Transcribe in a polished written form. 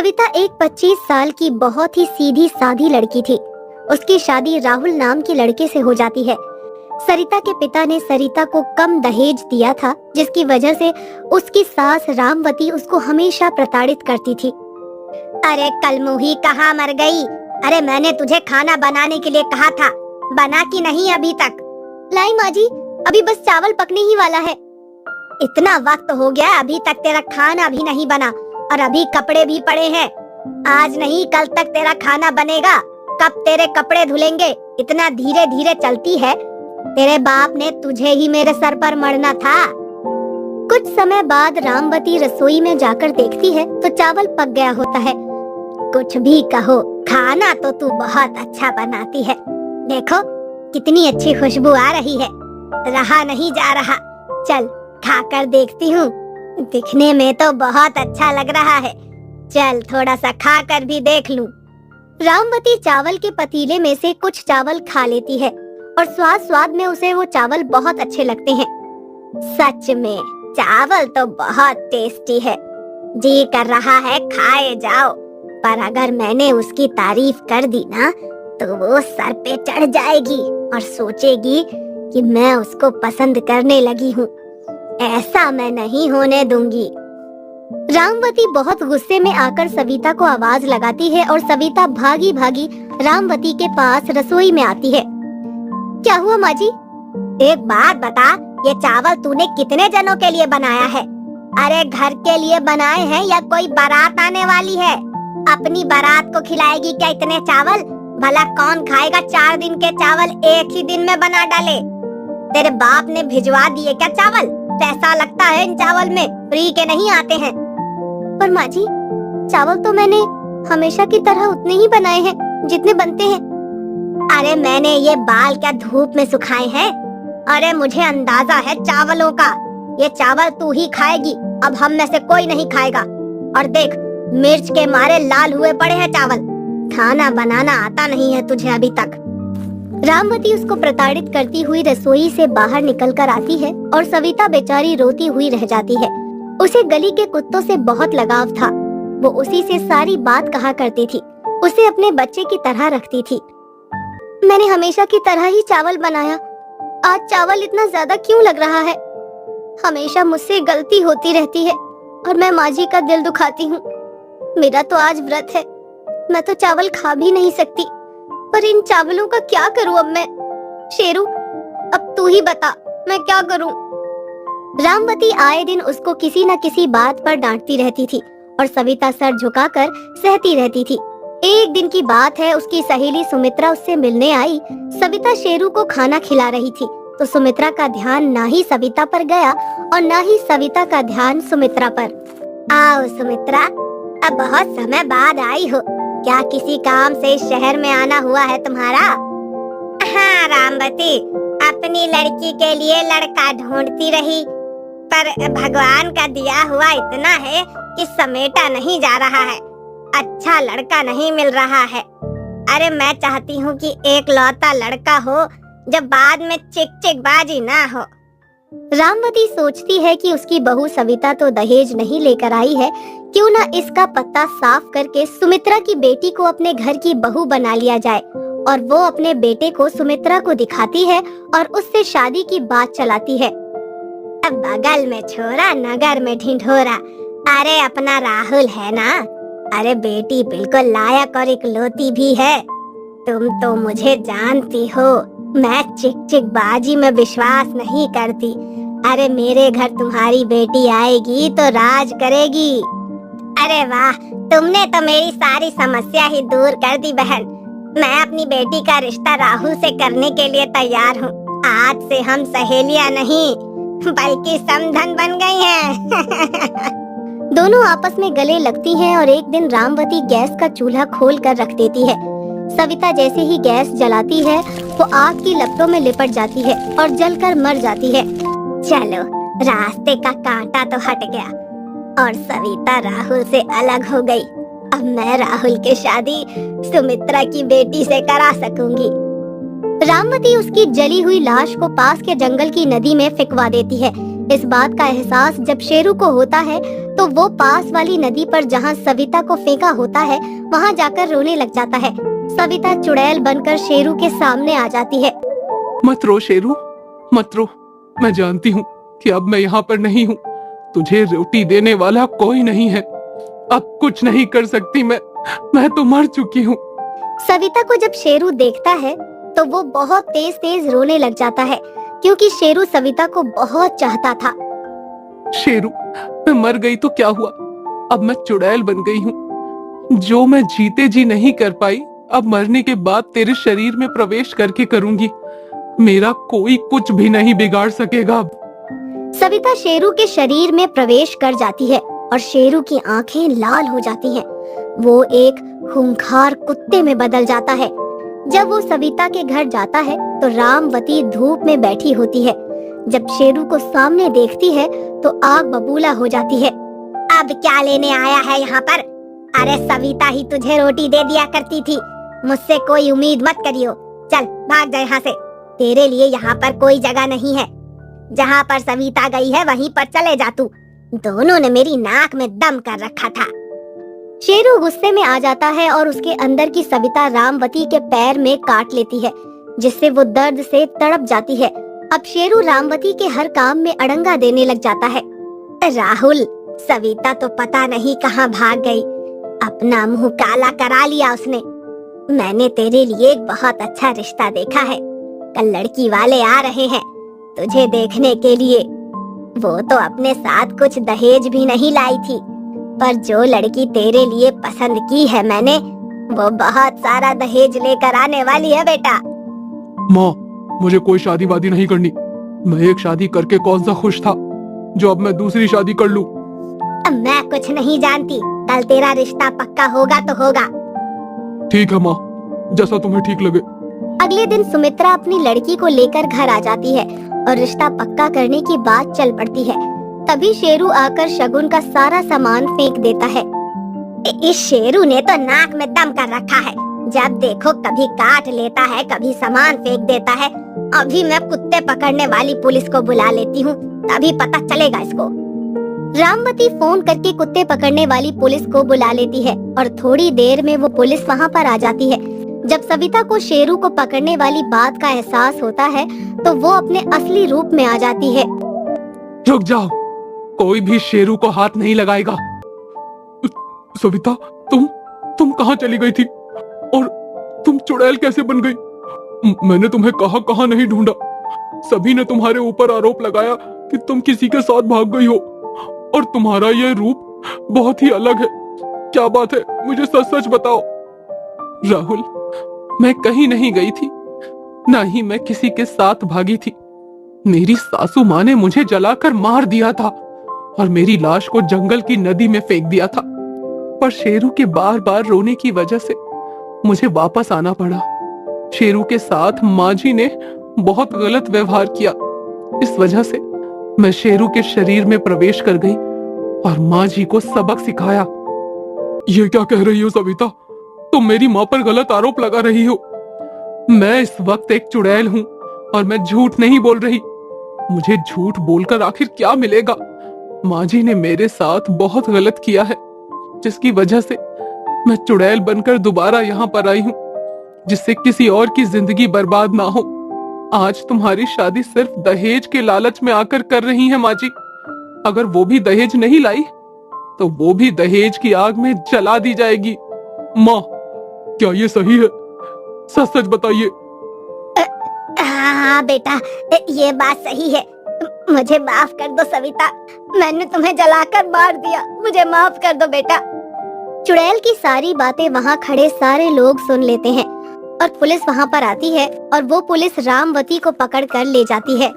सविता एक 25 साल की बहुत ही सीधी सादी लड़की थी। उसकी शादी राहुल नाम के लड़के से हो जाती है। सरिता के पिता ने सरिता को कम दहेज दिया था, जिसकी वजह से उसकी सास रामवती उसको हमेशा प्रताड़ित करती थी। अरे कलमुही कहाँ मर गई? अरे मैंने तुझे खाना बनाने के लिए कहा था, बना कि नहीं अभी तक? लाई माँ जी, अभी बस चावल पकने ही वाला है। इतना वक्त हो गया, अभी तक तेरा खाना भी नहीं बना और अभी कपड़े भी पड़े हैं। आज नहीं कल तक तेरा खाना बनेगा। कब तेरे कपड़े धुलेंगे? इतना धीरे धीरे चलती है। तेरे बाप ने तुझे ही मेरे सर पर मरना था। कुछ समय बाद रामवती रसोई में जाकर देखती है तो चावल पक गया होता है। कुछ भी कहो, खाना तो तू बहुत अच्छा बनाती है। देखो कितनी अच्छी खुशबू आ रही है, रहा नहीं जा रहा। चल खाकर देखती हूँ, दिखने में तो बहुत अच्छा लग रहा है। चल थोड़ा सा खाकर भी देख लूं। रामवती चावल के पतीले में से कुछ चावल खा लेती है और स्वाद स्वाद में उसे वो चावल बहुत अच्छे लगते हैं। सच में चावल तो बहुत टेस्टी है, जी कर रहा है खाए जाओ। पर अगर मैंने उसकी तारीफ कर दी ना तो वो सर पे चढ़ जाएगी और सोचेगी कि मैं उसको पसंद करने लगी हूँ। ऐसा मैं नहीं होने दूंगी। रामवती बहुत गुस्से में आकर सविता को आवाज लगाती है और सविता भागी भागी रामवती के पास रसोई में आती है। क्या हुआ माँ जी? एक बात बता, ये चावल तूने कितने जनों के लिए बनाया है? अरे घर के लिए बनाए हैं या कोई बारात आने वाली है? अपनी बारात को खिलाएगी क्या इतने चावल? भला कौन खाएगा 4 दिन के चावल एक ही दिन में बना डाले? तेरे बाप ने भिजवा दिए क्या चावल? पैसा लगता है इन चावल में, फ्री के नहीं आते हैं। पर माँ जी, चावल तो मैंने हमेशा की तरह उतने ही बनाए हैं जितने बनते हैं। अरे मैंने ये बाल क्या धूप में सुखाए हैं? अरे मुझे अंदाजा है चावलों का। ये चावल तू ही खाएगी, अब हम में से कोई नहीं खाएगा। और देख मिर्च के मारे लाल हुए पड़े हैं चावल। खाना बनाना आता नहीं है तुझे अभी तक। रामवती उसको प्रताड़ित करती हुई रसोई से बाहर निकलकर आती है और सविता बेचारी रोती हुई रह जाती है। उसे गली के कुत्तों से बहुत लगाव था। वो उसी से सारी बात कहा करती थी, उसे अपने बच्चे की तरह रखती थी। मैंने हमेशा की तरह ही चावल बनाया, आज चावल इतना ज्यादा क्यों लग रहा है? हमेशा मुझसे गलती होती रहती है और मैं माँ जी का दिल दुखाती हूँ। मेरा तो आज व्रत है, मैं तो चावल खा भी नहीं सकती, पर इन चावलों का क्या करूं अब मैं? शेरू, अब तू ही बता मैं क्या करूं? रामवती आए दिन उसको किसी न किसी बात पर डांटती रहती थी और सविता सर झुकाकर सहती रहती थी। एक दिन की बात है, उसकी सहेली सुमित्रा उससे मिलने आई। सविता शेरू को खाना खिला रही थी तो सुमित्रा का ध्यान ना ही सविता पर गया और ना ही सविता का ध्यान सुमित्रा पर। आओ सुमित्रा, अब बहुत समय बाद आई हो, क्या किसी काम से शहर में आना हुआ है तुम्हारा? हाँ रामवती, अपनी लड़की के लिए लड़का ढूंढती रही, पर भगवान का दिया हुआ इतना है कि समेटा नहीं जा रहा है। अच्छा लड़का नहीं मिल रहा है। अरे मैं चाहती हूँ कि एक लौता लड़का हो जब बाद में चिक चिक बाजी ना हो। रामवती सोचती है कि उसकी बहू सविता तो दहेज नहीं लेकर आई है, क्यों ना इसका पत्ता साफ करके सुमित्रा की बेटी को अपने घर की बहू बना लिया जाए। और वो अपने बेटे को सुमित्रा को दिखाती है और उससे शादी की बात चलाती है। अब बगल में छोरा नगर में ढिंढोरा। अरे अपना राहुल है ना? अरे बेटी बिल्कुल लायक और इकलौती भी है। तुम तो मुझे जानती हो, मैं चिक चिक बाजी में विश्वास नहीं करती। अरे मेरे घर तुम्हारी बेटी आएगी तो राज करेगी। अरे वाह, तुमने तो मेरी सारी समस्या ही दूर कर दी बहन। मैं अपनी बेटी का रिश्ता राहुल से करने के लिए तैयार हूँ। आज से हम सहेलियां नहीं बल्कि समधन बन गई हैं। दोनों आपस में गले लगती हैं और एक दिन रामवती गैस का चूल्हा खोल कर रख देती है। सविता जैसे ही गैस जलाती है वो आग की लपटों में लिपट जाती है और जलकर मर जाती है। चलो रास्ते का कांटा तो हट गया और सविता राहुल से अलग हो गई। अब मैं राहुल की शादी सुमित्रा की बेटी से करा सकूंगी। रामवती उसकी जली हुई लाश को पास के जंगल की नदी में फेंकवा देती है। इस बात का एहसास जब शेरू को होता है तो वो पास वाली नदी पर जहाँ सविता को फेंका होता है वहाँ जाकर रोने लग जाता है। सविता चुड़ैल बनकर शेरू के सामने आ जाती है। मत रो शेरू, मत रो। मैं जानती हूँ कि अब मैं यहाँ पर नहीं हूँ। तुझे रोटी देने वाला कोई नहीं है। अब कुछ नहीं कर सकती मैं तो मर चुकी हूँ। सविता को जब शेरू देखता है तो वो बहुत तेज तेज रोने लग जाता है, क्योंकि शेरू सविता को बहुत चाहता था। शेरू, मैं मर गई तो क्या हुआ? अब मैं चुड़ैल बन गई हूँ। जो मैं जीते जी नहीं कर पाई, अब मरने के बाद तेरे शरीर में प्रवेश करके करूंगी। मेरा कोई कुछ भी नहीं बिगाड़ सकेगा अब। सविता शेरू के शरीर में प्रवेश कर जाती है और शेरू की आंखें लाल हो जाती हैं। वो एक खूंखार कुत्ते में बदल जाता है। जब वो सविता के घर जाता है तो रामवती धूप में बैठी होती है। जब शेरू को सामने देखती है तो आग बबूला हो जाती है। अब क्या लेने आया है यहाँ पर? अरे सविता ही तुझे रोटी दे दिया करती थी, मुझसे कोई उम्मीद मत करियो। चल भाग जा यहाँ से, तेरे लिए यहाँ पर कोई जगह नहीं है। जहाँ पर सविता गई है वहीं पर चले जा तू। दोनों ने मेरी नाक में दम कर रखा था। शेरू गुस्से में आ जाता है और उसके अंदर की सविता रामवती के पैर में काट लेती है, जिससे वो दर्द से तड़प जाती है। अब शेरू रामवती के हर काम में अड़ंगा देने लग जाता है। राहुल, सविता तो पता नहीं कहाँ भाग गई। अपना मुंह काला करा लिया उसने। मैंने तेरे लिए एक बहुत अच्छा रिश्ता देखा है। कल लड़की वाले आ रहे हैं तुझे देखने के लिए। वो तो अपने साथ कुछ दहेज भी नहीं लाई थी, पर जो लड़की तेरे लिए पसंद की है मैंने, वो बहुत सारा दहेज लेकर आने वाली है बेटा। माँ, मुझे कोई शादी वादी नहीं करनी। मैं एक शादी करके कौन सा खुश था जो अब मैं दूसरी शादी कर लूं। अब मैं कुछ नहीं जानती, कल तेरा रिश्ता पक्का होगा तो होगा। ठीक है माँ, जैसा तुम्हें ठीक लगे। अगले दिन सुमित्रा अपनी लड़की को लेकर घर आ जाती है और रिश्ता पक्का करने की बात चल पड़ती है। तभी शेरू आकर शगुन का सारा सामान फेंक देता है। इस शेरू ने तो नाक में दम कर रखा है। जब देखो कभी काट लेता है, कभी सामान फेंक देता है। अभी मैं कुत्ते पकड़ने वाली पुलिस को बुला लेती हूँ, तभी पता चलेगा इसको। रामवती फोन करके कुत्ते पकड़ने वाली पुलिस को बुला लेती है और थोड़ी देर में वो पुलिस वहाँ पर आ जाती है। जब सविता को शेरू को पकड़ने वाली बात का एहसास होता है तो वो अपने असली रूप में आ जाती है। रुक जाओ, कोई भी शेरू को हाथ नहीं लगाएगा। सविता, तुम कहाँ चली गई थी और तुम चुड़ैल कैसे बन गई? मैंने तुम्हें कहाँ नहीं ढूंढा। सभी ने तुम्हारे ऊपर आरोप लगाया कि तुम किसी के साथ भाग गई हो, और तुम्हारा ये रूप बहुत ही अलग है। क्या बात है, मुझे सच सच बताओ। राहुल, मैं कहीं नहीं गई थी, ना ही मैं किसी के साथ भागी थी। मेरी सासू माँ ने मुझे जलाकर मार दिया था और मेरी लाश को जंगल की नदी में फेंक दिया था। पर शेरू के बार बार रोने की वजह से मुझे वापस आना पड़ा। शेरू के साथ माँ जी ने बहुत गलत व्यवहार किया। इस वजह से मैं शेरू के शरीर में प्रवेश कर गई और माँ जी को सबक सिखाया। ये क्या कह रही हो सविता? तुम मेरी माँ पर गलत आरोप लगा रही हो। मैं इस वक्त एक चुड़ैल हूँ और मैं झूठ नहीं बोल रही। मुझे झूठ बोलकर आखिर क्या मिलेगा? माँ जी ने मेरे साथ बहुत गलत किया है, जिसकी वजह से मैं चुड़ैल बनकर दोबारा यहाँ पर आई हूँ, जिससे किसी और की जिंदगी बर्बाद ना हो। आज तुम्हारी शादी सिर्फ दहेज के लालच में आकर कर रही है माँ जी। अगर वो भी दहेज नहीं लाई तो वो भी दहेज की आग में जला दी जाएगी। माँ, क्या ये सही है? सच सच बताइए। हाँ बेटा, ये बात सही है। मुझे माफ कर दो सविता, मैंने तुम्हें जलाकर मार दिया। मुझे माफ कर दो बेटा। चुड़ैल की सारी बातें वहाँ खड़े सारे लोग सुन लेते हैं और पुलिस वहाँ पर आती है और वो पुलिस रामवती को पकड़ कर ले जाती है।